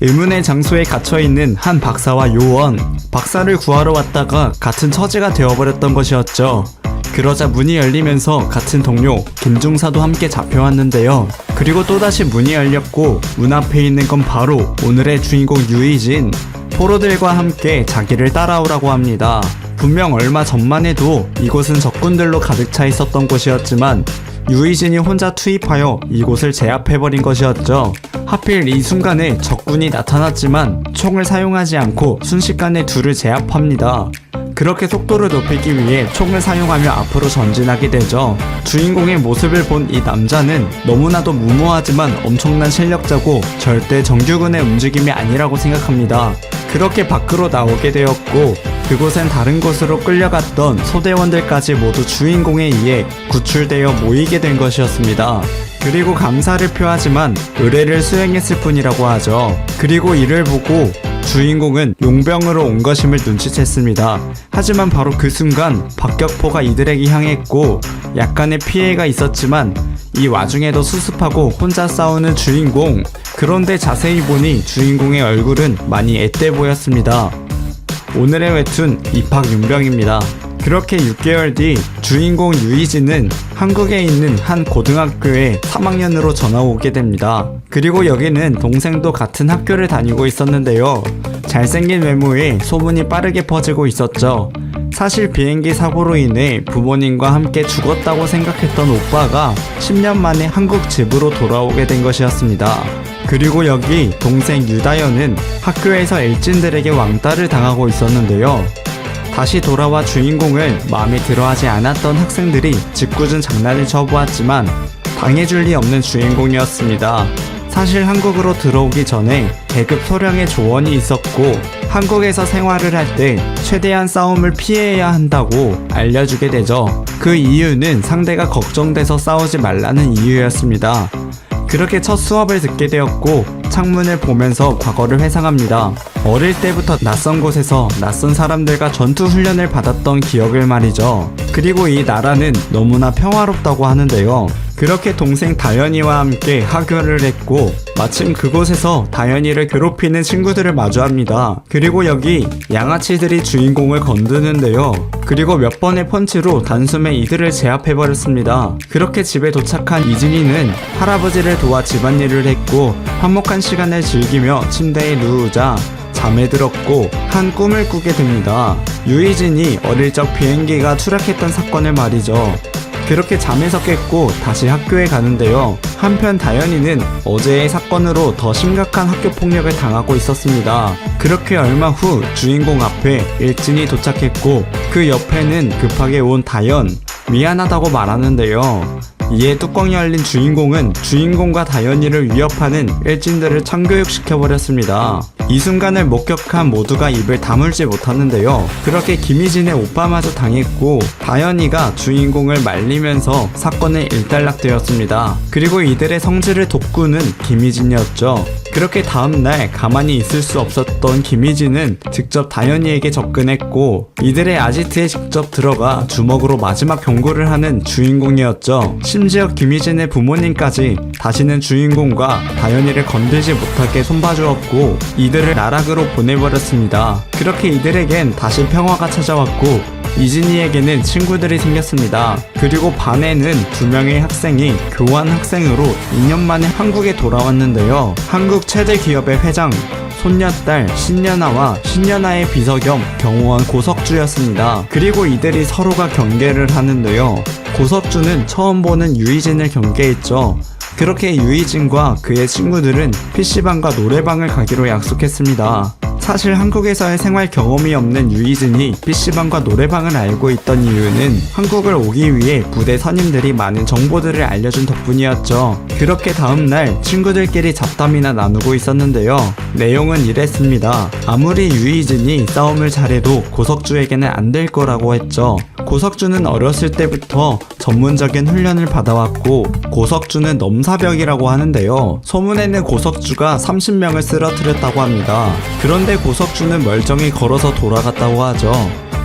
의문의 장소에 갇혀있는 한 박사와 요원. 박사를 구하러 왔다가 같은 처지가 되어버렸던 것이었죠. 그러자 문이 열리면서 같은 동료 김중사도 함께 잡혀왔는데요. 그리고 또다시 문이 열렸고 문 앞에 있는 건 바로 오늘의 주인공 유이진. 포로들과 함께 자기를 따라오라고 합니다. 분명 얼마 전만 해도 이곳은 적군들로 가득 차 있었던 곳이었지만 유이진이 혼자 투입하여 이곳을 제압해버린 것이었죠. 하필 이 순간에 적군이 나타났지만 총을 사용하지 않고 순식간에 둘을 제압합니다. 그렇게 속도를 높이기 위해 총을 사용하며 앞으로 전진하게 되죠. 주인공의 모습을 본 이 남자는 너무나도 무모하지만 엄청난 실력자고 절대 정규군의 움직임이 아니라고 생각합니다. 그렇게 밖으로 나오게 되었고 그곳엔 다른 곳으로 끌려갔던 소대원들까지 모두 주인공에 의해 구출되어 모이게 된 것이었습니다. 그리고 감사를 표하지만 의뢰를 수행했을 뿐이라고 하죠. 그리고 이를 보고 주인공은 용병으로 온 것임을 눈치챘습니다. 하지만 바로 그 순간 박격포가 이들에게 향했고 약간의 피해가 있었지만 이 와중에도 수습하고 혼자 싸우는 주인공. 그런데 자세히 보니 주인공의 얼굴은 많이 앳돼 보였습니다. 오늘의 웹툰 입학윤병입니다. 그렇게 6개월 뒤 주인공 유이진은 한국에 있는 한 고등학교에 3학년으로 전학 오게 됩니다. 그리고 여기는 동생도 같은 학교를 다니고 있었는데요. 잘생긴 외모에 소문이 빠르게 퍼지고 있었죠. 사실 비행기 사고로 인해 부모님과 함께 죽었다고 생각했던 오빠가 10년 만에 한국 집으로 돌아오게 된 것이었습니다. 그리고 여기 동생 유다현은 학교에서 엘진들에게 왕따를 당하고 있었는데요. 다시 돌아와 주인공을 마음에 들어하지 않았던 학생들이 짓궂은 장난을 쳐보았지만 당해줄 리 없는 주인공이었습니다. 사실 한국으로 들어오기 전에 계급 소령의 조언이 있었고 한국에서 생활을 할 때 최대한 싸움을 피해야 한다고 알려주게 되죠. 그 이유는 상대가 걱정돼서 싸우지 말라는 이유였습니다. 그렇게 첫 수업을 듣게 되었고 창문을 보면서 과거를 회상합니다. 어릴 때부터 낯선 곳에서 낯선 사람들과 전투 훈련을 받았던 기억을 말이죠. 그리고 이 나라는 너무나 평화롭다고 하는데요. 그렇게 동생 다현이와 함께 하교를 했고 마침 그곳에서 다현이를 괴롭히는 친구들을 마주합니다. 그리고 여기 양아치들이 주인공을 건드는데요. 그리고 몇 번의 펀치로 단숨에 이들을 제압해버렸습니다. 그렇게 집에 도착한 이진이는 할아버지를 도와 집안일을 했고 화목한 시간을 즐기며 침대에 누우자 잠에 들었고 한 꿈을 꾸게 됩니다. 유이진이 어릴 적 비행기가 추락했던 사건을 말이죠. 그렇게 잠에서 깼고 다시 학교에 가는데요. 한편 다현이는 어제의 사건으로 더 심각한 학교 폭력을 당하고 있었습니다. 그렇게 얼마 후 주인공 앞에 일진이 도착했고 그 옆에는 급하게 온 다현, 미안하다고 말하는데요. 이에 뚜껑이 열린 주인공은 주인공과 다현이를 위협하는 일진들을 참교육시켜버렸습니다. 이 순간을 목격한 모두가 입을 다물지 못하는데요. 그렇게 김희진의 오빠마저 당했고 다현이가 주인공을 말리면서 사건은 일단락되었습니다. 그리고 이들의 성질을 돋구는 김희진이었죠. 그렇게 다음날 가만히 있을 수 없었던 김희진은 직접 다현이에게 접근했고 이들의 아지트에 직접 들어가 주먹으로 마지막 경고를 하는 주인공이었죠. 심지어 김희진의 부모님까지 다시는 주인공과 다현이를 건들지 못하게 손봐주었고 이들을 나락으로 보내버렸습니다. 그렇게 이들에겐 다시 평화가 찾아왔고 이진이에게는 친구들이 생겼습니다. 그리고 반에는 2명의 학생이 교환 학생으로 2년 만에 한국에 돌아왔는데요. 한국 최대 기업의 회장 손녀딸 신년아와 신년아의 비서 겸 경호원 고석주였습니다. 그리고 이들이 서로가 경계를 하는데요. 고석주는 처음 보는 유이진을 경계했죠. 그렇게 유이진과 그의 친구들은 PC방과 노래방을 가기로 약속했습니다. 사실 한국에서의 생활 경험이 없는 유이진이 PC방과 노래방을 알고 있던 이유는 한국을 오기 위해 부대 선임들이 많은 정보들을 알려준 덕분이었죠. 그렇게 다음날 친구들끼리 잡담이나 나누고 있었는데요. 내용은 이랬습니다. 아무리 유이진이 싸움을 잘해도 고석주에게는 안 될 거라고 했죠. 고석주는 어렸을 때부터 전문적인 훈련을 받아왔고 고석주는 넘사벽이라고 하는데요. 소문에는 고석주가 30명을 쓰러뜨렸다고 합니다. 그런데 고석주는 멀쩡히 걸어서 돌아갔다고 하죠.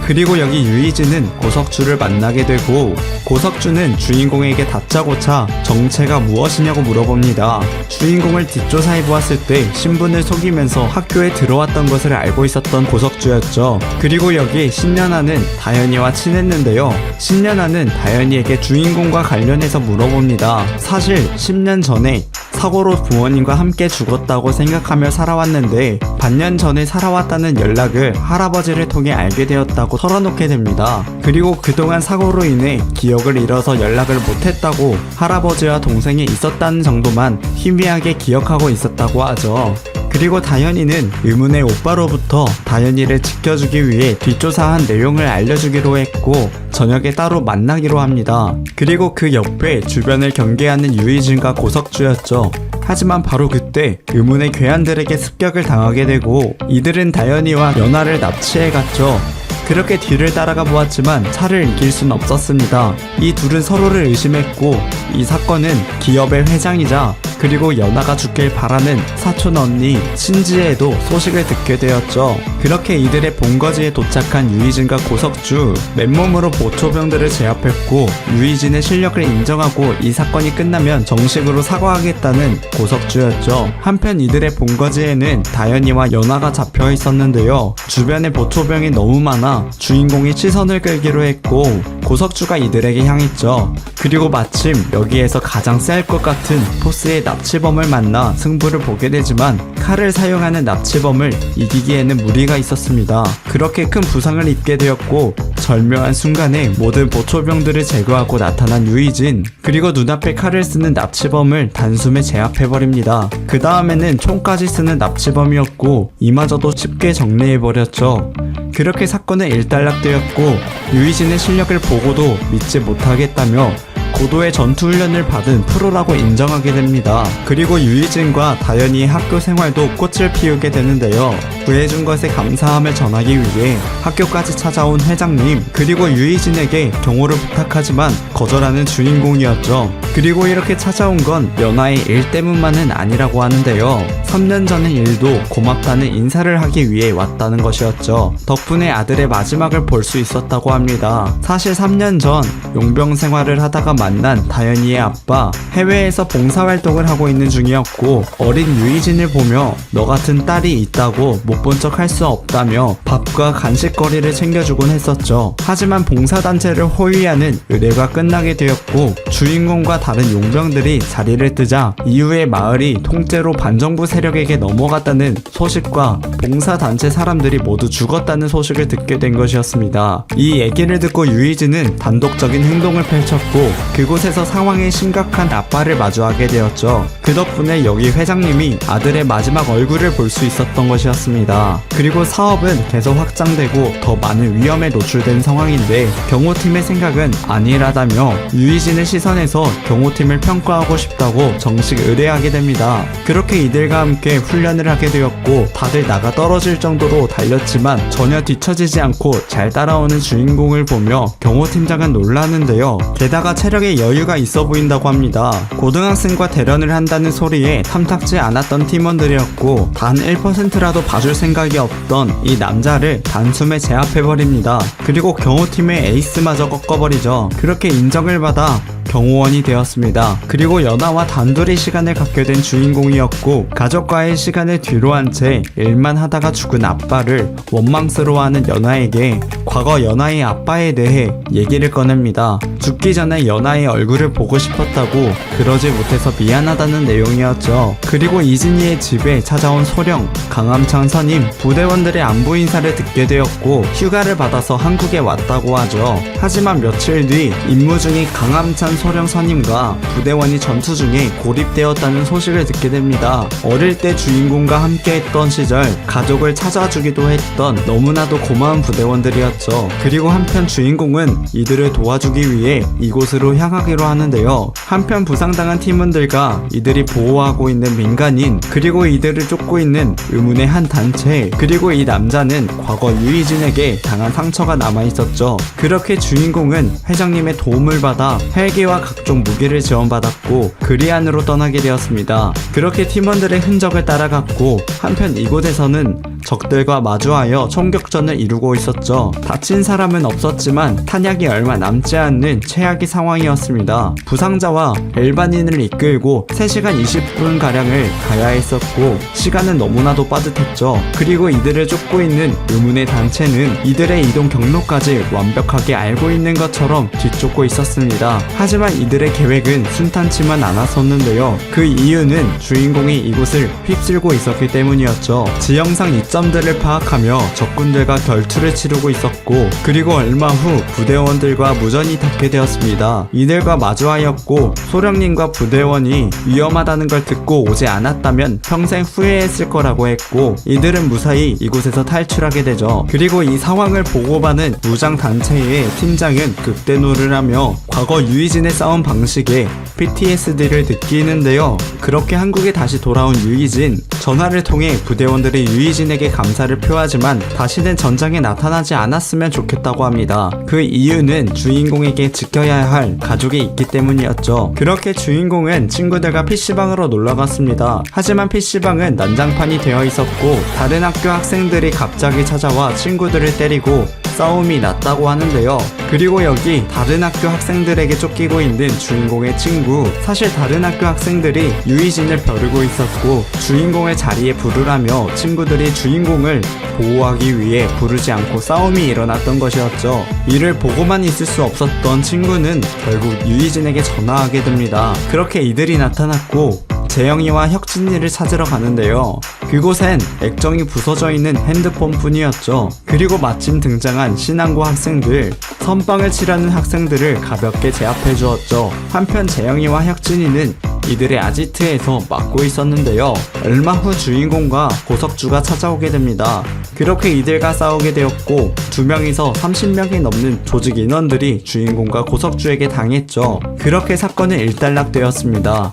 그리고 여기 유이진은 고석주를 만나게 되고 고석주는 주인공에게 다짜고짜 정체가 무엇이냐고 물어봅니다. 주인공을 뒷조사해 보았을 때 신분을 속이면서 학교에 들어왔던 것을 알고 있었던 고석주였죠. 그리고 여기 신년아는 다현이와 친했는데요. 신년아는 다현이에게 주인공과 관련해서 물어봅니다. 사실 10년 전에 사고로 부모님과 함께 죽었다고 생각하며 살아왔는데 반년 전에 살아왔다는 연락을 할아버지를 통해 알게 되었다고 털어놓게 됩니다. 그리고 그동안 사고로 인해 기억을 잃어서 연락을 못했다고 할아버지와 동생이 있었다는 정도만 희미하게 기억하고 있었다고 하죠. 그리고 다현이는 의문의 오빠로부터 다현이를 지켜주기 위해 뒷조사한 내용을 알려주기로 했고 저녁에 따로 만나기로 합니다. 그리고 그 옆에 주변을 경계하는 유이진과 고석주였죠. 하지만 바로 그때 의문의 괴한들에게 습격을 당하게 되고 이들은 다현이와 연아를 납치해 갔죠. 그렇게 뒤를 따라가 보았지만 차를 이길 순 없었습니다. 이 둘은 서로를 의심했고 이 사건은 기업의 회장이자 그리고 연아가 죽길 바라는 사촌 언니 신지에도 소식을 듣게 되었죠. 그렇게 이들의 본거지에 도착한 유이진과 고석주 맨몸으로 보초병들을 제압했고 유이진의 실력을 인정하고 이 사건이 끝나면 정식으로 사과하겠다는 고석주였죠. 한편 이들의 본거지에는 다현이와 연아가 잡혀 있었는데요. 주변에 보초병이 너무 많아 주인공이 시선을 끌기로 했고 고석주가 이들에게 향했죠. 그리고 마침 여기에서 가장 셀 것 같은 포스의 납치범을 만나 승부를 보게 되지만 칼을 사용하는 납치범을 이기기에는 무리가 있었습니다. 그렇게 큰 부상을 입게 되었고 절묘한 순간에 모든 보초병들을 제거하고 나타난 유이진 그리고 눈앞에 칼을 쓰는 납치범을 단숨에 제압해버립니다. 그 다음에는 총까지 쓰는 납치범이었고 이마저도 쉽게 정리해버렸죠. 그렇게 사건은 일단락되었고 유이진의 실력을 보고도 믿지 못하겠다며 고도의 전투훈련을 받은 프로라고 인정하게 됩니다. 그리고 유이진과 다현이의 학교 생활도 꽃을 피우게 되는데요. 구해준 것에 감사함을 전하기 위해 학교까지 찾아온 회장님 그리고 유이진에게 경호를 부탁하지만 거절하는 주인공이었죠. 그리고 이렇게 찾아온 건 연아의 일 때문만은 아니라고 하는데요. 3년 전의 일도 고맙다는 인사를 하기 위해 왔다는 것이었죠. 덕분에 아들의 마지막을 볼 수 있었다고 합니다. 사실 3년 전 용병 생활을 하다가 만난 다현이의 아빠 해외에서 봉사활동을 하고 있는 중이었고 어린 유이진을 보며 너 같은 딸이 있다고 못 본 척 할 수 없다며 밥과 간식거리를 챙겨주곤 했었죠. 하지만 봉사단체를 호위하는 의뢰가 끝나게 되었고 주인공과 다른 용병들이 자리를 뜨자 이후에 마을이 통째로 반정부 세력에게 넘어갔다는 소식과 봉사단체 사람들이 모두 죽었다는 소식을 듣게 된 것이었습니다. 이 얘기를 듣고 유이진은 단독적인 행동을 펼쳤고 그곳에서 상황이 심각한 아빠를 마주하게 되었죠. 그 덕분에 여기 회장님이 아들의 마지막 얼굴을 볼 수 있었던 것이었습니다. 그리고 사업은 계속 확장되고 더 많은 위험에 노출된 상황인데 경호팀의 생각은 안일하다며 유이진의 시선에서 경호팀을 평가하고 싶다고 정식 의뢰하게 됩니다. 그렇게 이들과 함께 훈련을 하게 되었고 다들 나가 떨어질 정도로 달렸지만 전혀 뒤처지지 않고 잘 따라오는 주인공을 보며 경호팀장은 놀라는데요. 게다가 체력에 여유가 있어 보인다고 합니다. 고등학생과 대련을 한다는 소리에 탐탁지 않았던 팀원들이었고 단 1%라도 봐줄 생각이 없던 이 남자를 단숨에 제압해버립니다. 그리고 경호팀의 에이스마저 꺾어버리죠. 그렇게 인정을 받아 경호원이 되었습니다. 그리고 연아와 단둘이 시간을 갖게 된 주인공이었고 가족과의 시간을 뒤로 한 채 일만 하다가 죽은 아빠를 원망스러워하는 연아에게 과거 연아의 아빠에 대해 얘기를 꺼냅니다. 죽기 전에 연아의 얼굴을 보고 싶었다고 그러지 못해서 미안하다는 내용이었죠. 그리고 이진이의 집에 찾아온 소령, 강암창 선임, 부대원들의 안부 인사를 듣게 되었고 휴가를 받아서 한국에 왔다고 하죠. 하지만 며칠 뒤 임무 중인 강암찬 소령 선임과 부대원이 전투 중에 고립되었다는 소식을 듣게 됩니다. 어릴 때 주인공과 함께했던 시절 가족을 찾아주기도 했던 너무나도 고마운 부대원들이었죠. 그리고 한편 주인공은 이들을 도와주기 위해 이곳으로 향하기로 하는데요. 한편 부상당한 팀원들과 이들이 보호하고 있는 민간인 그리고 이들을 쫓고 있는 의문의 한 단체 그리고 이 남자는 과거 유이진에게 당한 상처가 남아있었죠. 그렇게 주인공은 회장님의 도움을 받아 헬기와 각종 무기를 지원받았고 그리안으로 떠나게 되었습니다. 그렇게 팀원들의 흔적을 따라갔고 한편 이곳에서는 적들과 마주하여 총격전을 이루고 있었죠. 다친 사람은 없었지만 탄약이 얼마 남지 않는 최악의 상황이었습니다. 부상자와 일반인을 이끌고 3시간 20분가량을 가야 했었고 시간은 너무나도 빠듯했죠. 그리고 이들을 쫓고 있는 의문의 단체는 이들의 이동 경로까지 완벽하게 알고 있는 것처럼 뒤쫓고 있었습니다. 하지만 이들의 계획은 순탄치만 않았었는데요. 그 이유는 주인공이 이곳을 휩쓸고 있었기 때문이었죠. 지형상 이점들을 파악하며 적군들과 결투를 치르고 있었고 그리고 얼마 후 부대원들과 무전이 닿게 되었습니다. 이들과 마주하였고 소령님과 부대원이 위험하다는 걸 듣고 오지 않았다면 평생 후회했을 거라고 했고 이들은 무사히 이곳에서 탈출하게 되죠. 그리고 이 상황을 보고받은 무장단체의 팀장은 극대노를 하며 과거 유이진의 싸움 방식에 PTSD를 느끼는데요. 그렇게 한국에 다시 돌아온 유이진, 전화를 통해 부대원들이 유이진에게 감사를 표하지만 다시는 전장에 나타나지 않았으면 좋겠다고 합니다. 그 이유는 주인공에게 지켜야 할 가족이 있기 때문이었죠. 그렇게 주인공은 친구들과 PC방으로 놀러갔습니다. 하지만 PC방은 난장판이 되어 있었고 다른 학교 학생들이 갑자기 찾아와 친구들을 때리고 싸움이 났다고 하는데요. 그리고 여기 다른 학교 학생들에게 쫓기고 있는 주인공의 친구, 사실 다른 학교 학생들이 유이진을 벼르고 있었고 주인공의 자리에 부르라며 친구들이 주인공을 보호하기 위해 부르지 않고 싸움이 일어났던 것이었죠. 이를 보고만 있을 수 없었던 친구는 결국 유이진에게 전화하게 됩니다. 그렇게 이들이 나타났고 재영이와 혁진이를 찾으러 가는데요. 그곳엔 액정이 부서져 있는 핸드폰 뿐이었죠. 그리고 마침 등장한 신한고 학생들, 선빵을 치려는 학생들을 가볍게 제압해 주었죠. 한편 재영이와 혁진이는 이들의 아지트에서 막고 있었는데요. 얼마 후 주인공과 고석주가 찾아오게 됩니다. 그렇게 이들과 싸우게 되었고 2명이서 30명이 넘는 조직 인원들이 주인공과 고석주에게 당했죠. 그렇게 사건은 일단락되었습니다.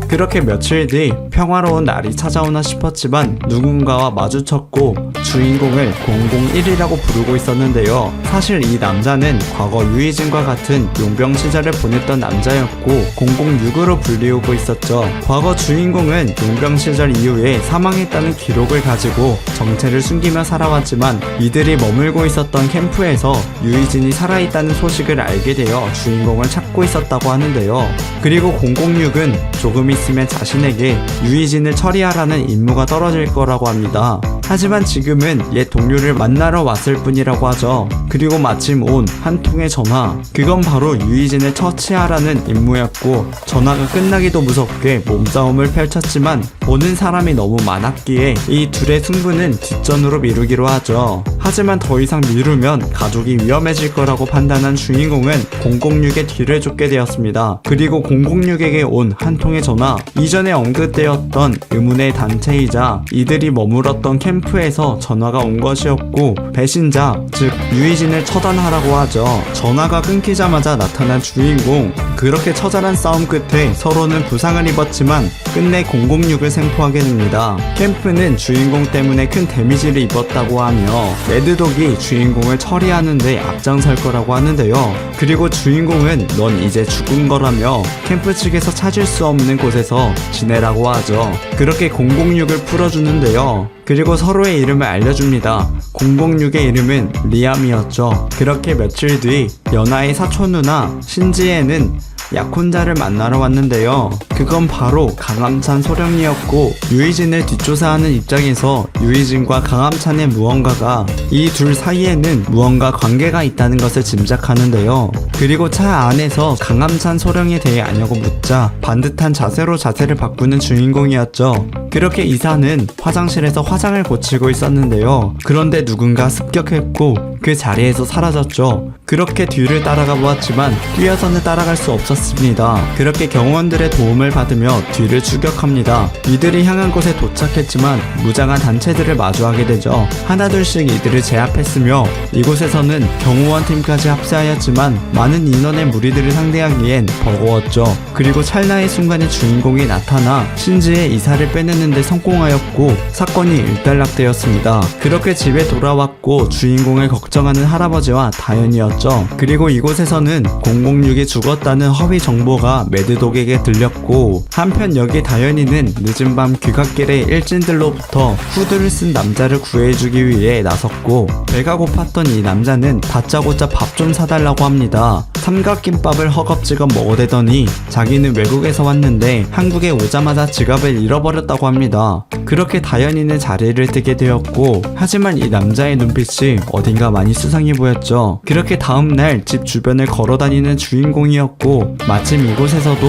그렇게 며칠 뒤 평화로운 날이 찾아오나 싶었지만 누군가와 마주쳤고 주인공을 001이라고 부르고 있었는데요. 사실 이 남자는 과거 유이진과 같은 용병 시절을 보냈던 남자였고 006으로 불리우고 있었죠. 과거 주인공은 용병 시절 이후에 사망했다는 기록을 가지고 정체를 숨기며 살아왔지만 이들이 머물고 있었던 캠프에서 유이진이 살아있다는 소식을 알게 되어 주인공을 찾고 있었다고 하는데요. 그리고 006은 조금 있으면 자신에게 유이진을 처리하라는 임무가 떨어질 거라고 합니다. 하지만 지금은 옛 동료를 만나러 왔을 뿐이라고 하죠. 그리고 마침 온 한 통의 전화, 그건 바로 유이진을 처치하라는 임무였고 전화가 끝나기도 무섭게 몸싸움을 펼쳤지만 보는 사람이 너무 많았기에 이 둘의 승부는 뒷전으로 미루기로 하죠. 하지만 더 이상 미루면 가족이 위험해질 거라고 판단한 주인공은 006의 뒤를 쫓게 되었습니다. 그리고 006에게 온 한 통의 전화, 이전에 언급되었던 의문의 단체이자 이들이 머물었던 캠프에서 전화가 온 것이었고 배신자, 즉 유이진을 처단하라고 하죠. 전화가 끊기자마자 나타난 주인공, 그렇게 처절한 싸움 끝에 서로는 부상을 입었지만 끝내 006을 생포하게 됩니다. 캠프는 주인공 때문에 큰 데미지를 입었다고 하며 레드독이 주인공을 처리하는데 앞장설 거라고 하는데요. 그리고 주인공은 넌 이제 죽은 거라며 캠프 측에서 찾을 수 없는 곳에서 지내라고 하죠. 그렇게 006을 풀어주는데요. 그리고 서로의 이름을 알려줍니다. 006의 이름은 리암이었죠. 그렇게 며칠 뒤 연하의 사촌 누나 신지혜는 약혼자를 만나러 왔는데요. 그건 바로 강암찬 소령이었고 유이진을 뒷조사하는 입장에서 유이진과 강암찬의 무언가가 이 둘 사이에는 무언가 관계가 있다는 것을 짐작하는데요. 그리고 차 안에서 강암찬 소령에 대해 아냐고 묻자 반듯한 자세로 자세를 바꾸는 주인공이었죠. 그렇게 이사는 화장실에서 화장을 고치고 있었는데요. 그런데 누군가 습격했고 그 자리에서 사라졌죠. 그렇게 뒤를 따라가 보았지만 뛰어서는 따라갈 수 없었습니다. 그렇게 경호원들의 도움을 받으며 뒤를 추격합니다. 이들이 향한 곳에 도착했지만 무장한 단체들을 마주하게 되죠. 하나둘씩 이들을 제압했으며 이곳에서는 경호원 팀까지 합세하였지만 많은 인원의 무리들을 상대하기엔 버거웠죠. 그리고 찰나의 순간에 주인공이 나타나 신지의 이사를 빼내는데 성공하였고 사건이 일단락되었습니다. 그렇게 집에 돌아왔고 주인공을 걱정하는 할아버지와 다현이었죠. 그리고 이곳에서는 006이 죽었다는 허위 정보가 매드독에게 들렸고 한편 여기 다현이는 늦은 밤 귀갓길의 일진들로부터 후드를 쓴 남자를 구해주기 위해 나섰고 배가 고팠던 이 남자는 다짜고짜 밥 좀 사달라고 합니다. 삼각김밥을 허겁지겁 먹어대더니 자기는 외국에서 왔는데 한국에 오자마자 지갑을 잃어버렸다고 합니다. 그렇게 다현이는 자리를 뜨게 되었고 하지만 이 남자의 눈빛이 어딘가 많이 수상해 보였죠. 그렇게 다음날 집 주변을 걸어다니는 주인공이었고 마침 이곳에서도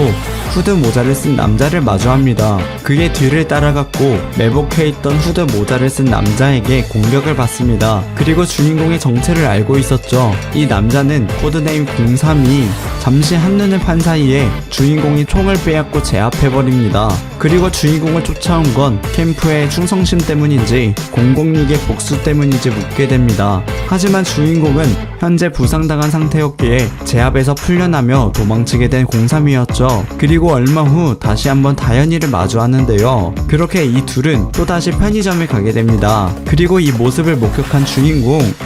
후드 모자를 쓴 남자를 마주합니다. 그의 뒤를 따라갔고 매복해 있던 후드 모자를 쓴 남자에게 공격을 받습니다. 그리고 주인공의 정체를 알고 있었죠. 이 남자는 코드네임 032. 잠시 한눈을 판 사이에 주인공이 총을 빼앗고 제압해버립니다. 그리고 주인공을 쫓아온 건 캠프의 충성심 때문인지 006의 복수 때문인지 묻게 됩니다. 하지만 주인공은 현재 부상당한 상태였기에 제압에서 풀려나며 도망치게 된 032였죠. 그리고 얼마 후 다시 한번 다현이를 마주하는데요. 그렇게 이 둘은 또다시 편의점에 가게 됩니다. 그리고 이 모습을 목격한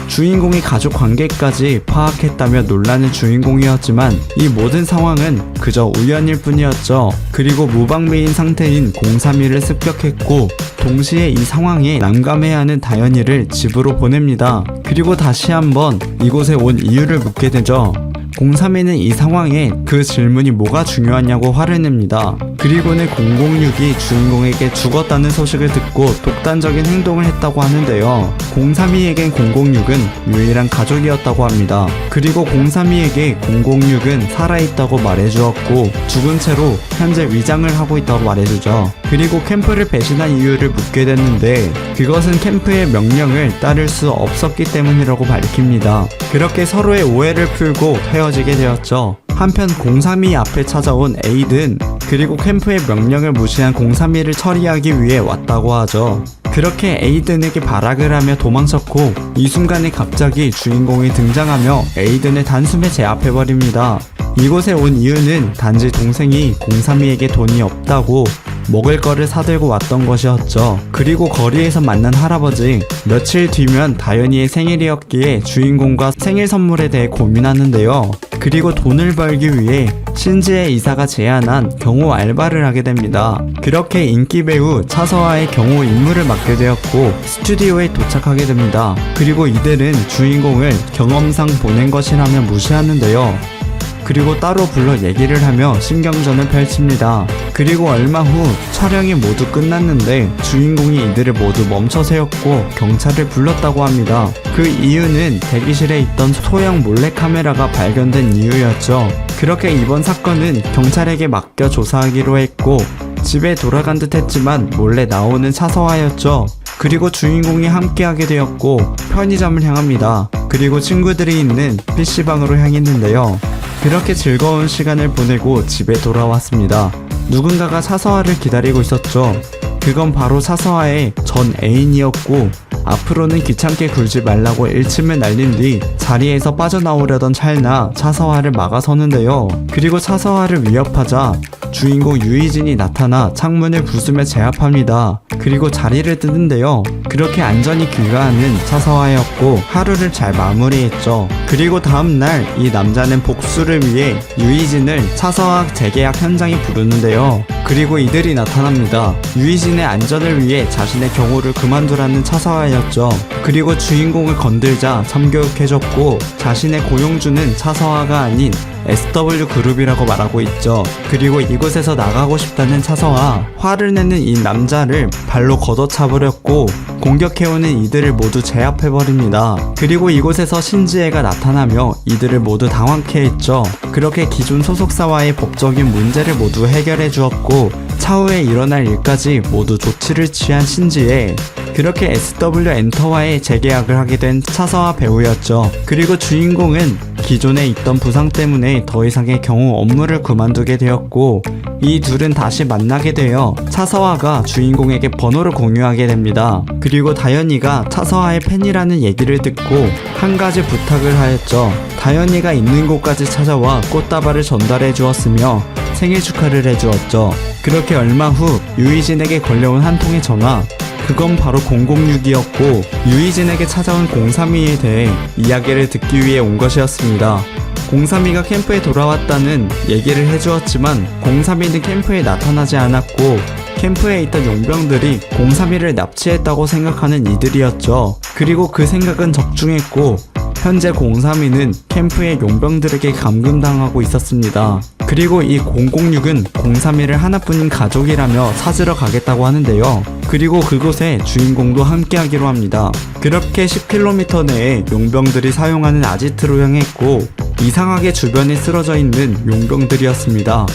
주인공이 가족 관계까지 파악했다며 놀라는 주인공이었지만 이 모든 상황은 그저 우연일 뿐이었죠. 그리고 무방비인 상태인 032를 습격했고 동시에 이 상황에 난감해하는 다현이를 집으로 보냅니다. 그리고 다시 한번 이곳에 온 이유를 묻게 되죠. 032는 이 상황에 그 질문이 뭐가 중요하냐고 화를 냅니다. 그리고는 006이 주인공에게 죽었다는 소식을 듣고 독단적인 행동을 했다고 하는데요. 032에겐 006은 유일한 가족이었다고 합니다. 그리고 032에게 006은 살아있다고 말해주었고 죽은 채로 현재 위장을 하고 있다고 말해주죠. 그리고 캠프를 배신한 이유를 묻게 됐는데 그것은 캠프의 명령을 따를 수 없었기 때문이라고 밝힙니다. 그렇게 서로의 오해를 풀고 헤어지게 되었죠. 한편 032 앞에 찾아온 에이든 그리고 캠프의 명령을 무시한 032를 처리하기 위해 왔다고 하죠. 그렇게 에이든에게 발악을 하며 도망쳤고 이 순간에 갑자기 주인공이 등장하며 에이든을 단숨에 제압해버립니다. 이곳에 온 이유는 단지 동생이 032에게 돈이 없다고 먹을 거를 사들고 왔던 것이었죠. 그리고 거리에서 만난 할아버지, 며칠 뒤면 다현이의 생일이었기에 주인공과 생일 선물에 대해 고민하는데요. 그리고 돈을 벌기 위해 신지의 이사가 제안한 경호 알바를 하게 됩니다. 그렇게 인기 배우 차서와의 경호 임무를 맡게 되었고 스튜디오에 도착하게 됩니다. 그리고 이들은 주인공을 경험상 보낸 것이라며 무시하는데요. 그리고 따로 불러 얘기를 하며 신경전을 펼칩니다. 그리고 얼마 후 촬영이 모두 끝났는데 주인공이 이들을 모두 멈춰 세웠고 경찰을 불렀다고 합니다. 그 이유는 대기실에 있던 소형 몰래카메라가 발견된 이유였죠. 그렇게 이번 사건은 경찰에게 맡겨 조사하기로 했고 집에 돌아간 듯 했지만 몰래 나오는 차서화였죠. 그리고 주인공이 함께하게 되었고 편의점을 향합니다. 그리고 친구들이 있는 PC방으로 향했는데요. 그렇게 즐거운 시간을 보내고 집에 돌아왔습니다. 누군가가 차서화를 기다리고 있었죠. 그건 바로 차서화의 전 애인이었고 앞으로는 귀찮게 굴지 말라고 일침을 날린 뒤 자리에서 빠져나오려던 찰나 차서화를 막아서는데요. 그리고 차서화를 위협하자 주인공 유이진이 나타나 창문을 부수며 제압합니다. 그리고 자리를 뜨는데요. 그렇게 안전히 귀가하는 차서화였고 하루를 잘 마무리했죠. 그리고 다음날 이 남자는 복수를 위해 유이진을 차서화 재계약 현장에 부르는데요. 그리고 이들이 나타납니다. 유이진의 안전을 위해 자신의 경호를 그만두라는 차서화였죠. 그리고 주인공을 건들자 참교육해줬고 자신의 고용주는 차서화가 아닌 SW 그룹이라고 말하고 있죠. 그리고 이곳에서 나가고 싶다는 차서화, 화를 내는 이 남자를 발로 걷어차버렸고 공격해오는 이들을 모두 제압해버립니다. 그리고 이곳에서 신지혜가 나타나며 이들을 모두 당황케 했죠. 그렇게 기존 소속사와의 법적인 문제를 모두 해결해 주었고 차후에 일어날 일까지 모두 조치를 취한 신지혜. 그렇게 SW 엔터와의 재계약을 하게 된 차서화 배우였죠. 그리고 주인공은 기존에 있던 부상 때문에 더 이상의 경호 업무를 그만두게 되었고, 이 둘은 다시 만나게 되어 차서와가 주인공에게 번호를 공유하게 됩니다. 그리고 다현이가 차서와의 팬이라는 얘기를 듣고 한 가지 부탁을 하였죠. 다현이가 있는 곳까지 찾아와 꽃다발을 전달해 주었으며 생일 축하를 해주었죠. 그렇게 얼마 후 유이진에게 걸려온 한 통의 전화, 그건 바로 006이었고 유이진에게 찾아온 032에 대해 이야기를 듣기 위해 온 것이었습니다. 032가 캠프에 돌아왔다는 얘기를 해주었지만 032는 캠프에 나타나지 않았고 캠프에 있던 용병들이 032를 납치했다고 생각하는 이들이었죠. 그리고 그 생각은 적중했고 현재 032는 캠프의 용병들에게 감금당하고 있었습니다. 그리고 이 006은 032를 하나뿐인 가족이라며 찾으러 가겠다고 하는데요. 그리고 그곳에 주인공도 함께하기로 합니다. 그렇게 10km 내에 용병들이 사용하는 아지트로 향했고 이상하게 주변에 쓰러져 있는 용병들이었습니다.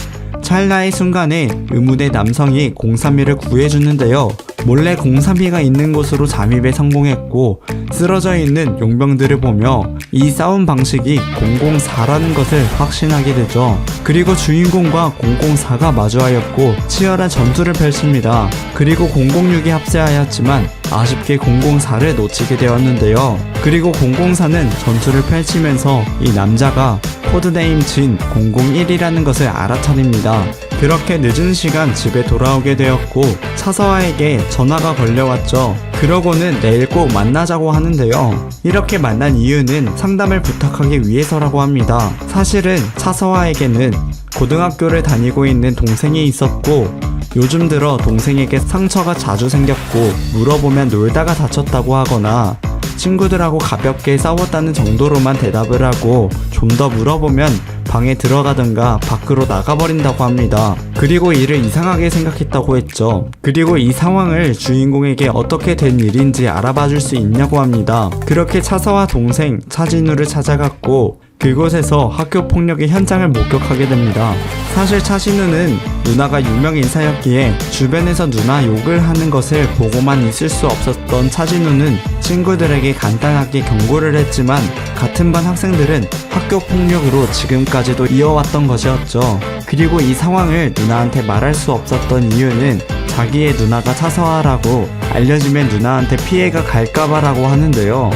찰나의 순간에 의문의 남성이 032를 구해주는데요. 몰래 032가 있는 곳으로 잠입에 성공했고 쓰러져 있는 용병들을 보며 이 싸움 방식이 004라는 것을 확신하게 되죠. 그리고 주인공과 004가 마주하였고 치열한 전투를 펼칩니다. 그리고 006이 합세하였지만 아쉽게 004를 놓치게 되었는데요. 그리고 004는 전투를 펼치면서 이 남자가 코드네임 진 001이라는 것을 알아차립니다. 그렇게 늦은 시간 집에 돌아오게 되었고 차서와에게 전화가 걸려왔죠. 그러고는 내일 꼭 만나자고 하는데요. 이렇게 만난 이유는 상담을 부탁하기 위해서라고 합니다. 사실은 차서와에게는 고등학교를 다니고 있는 동생이 있었고 요즘 들어 동생에게 상처가 자주 생겼고 물어보면 놀다가 다쳤다고 하거나 친구들하고 가볍게 싸웠다는 정도로만 대답을 하고 좀 더 물어보면 방에 들어가든가 밖으로 나가버린다고 합니다. 그리고 이를 이상하게 생각했다고 했죠. 그리고 이 상황을 주인공에게 어떻게 된 일인지 알아봐 줄 수 있냐고 합니다. 그렇게 차서와 동생 차진우를 찾아갔고 그곳에서 학교 폭력의 현장을 목격하게 됩니다. 사실 차진우는 누나가 유명 인사였기에 주변에서 누나 욕을 하는 것을 보고만 있을 수 없었던 차진우는 친구들에게 간단하게 경고를 했지만 같은 반 학생들은 학교 폭력으로 지금까지도 이어왔던 것이었죠. 그리고 이 상황을 누나한테 말할 수 없었던 이유는 자기의 누나가 차서와라고 알려지면 누나한테 피해가 갈까봐라고 하는데요.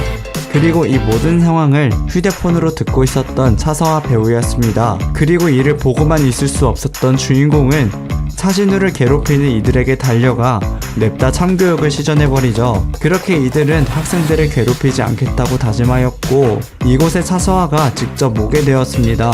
그리고 이 모든 상황을 휴대폰으로 듣고 있었던 차서와 배우였습니다. 그리고 이를 보고만 있을 수 없었던 주인공은 차진우를 괴롭히는 이들에게 달려가 냅다 참교육을 시전해버리죠. 그렇게 이들은 학생들을 괴롭히지 않겠다고 다짐하였고 이곳에 차서와가 직접 오게 되었습니다.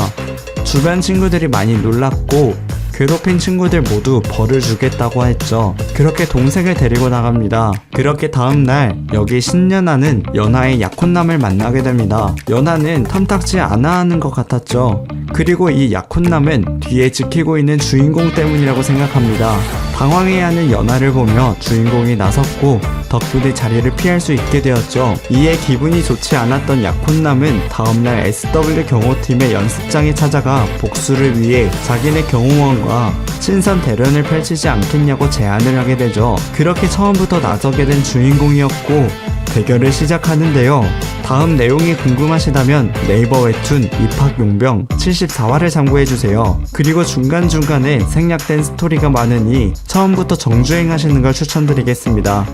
주변 친구들이 많이 놀랐고 괴롭힌 친구들 모두 벌을 주겠다고 했죠. 그렇게 동생을 데리고 나갑니다. 그렇게 다음날 여기 신연아는 연아의 약혼남을 만나게 됩니다. 연아는 탐탁지 않아 하는 것 같았죠. 그리고 이 약혼남은 뒤에 지키고 있는 주인공 때문이라고 생각합니다. 당황해하는 연아를 보며 주인공이 나섰고 덕분에 자리를 피할 수 있게 되었죠. 이에 기분이 좋지 않았던 약혼남은 다음날 SW 경호팀의 연습장에 찾아가 복수를 위해 자기네 경호원과 신선 대련을 펼치지 않겠냐고 제안을 하게 되죠. 그렇게 처음부터 나서게 된 주인공이었고 대결을 시작하는데요. 다음 내용이 궁금하시다면 네이버 웹툰 입학용병 74화를 참고해주세요. 그리고 중간중간에 생략된 스토리가 많으니 처음부터 정주행 하시는 걸 추천드리겠습니다.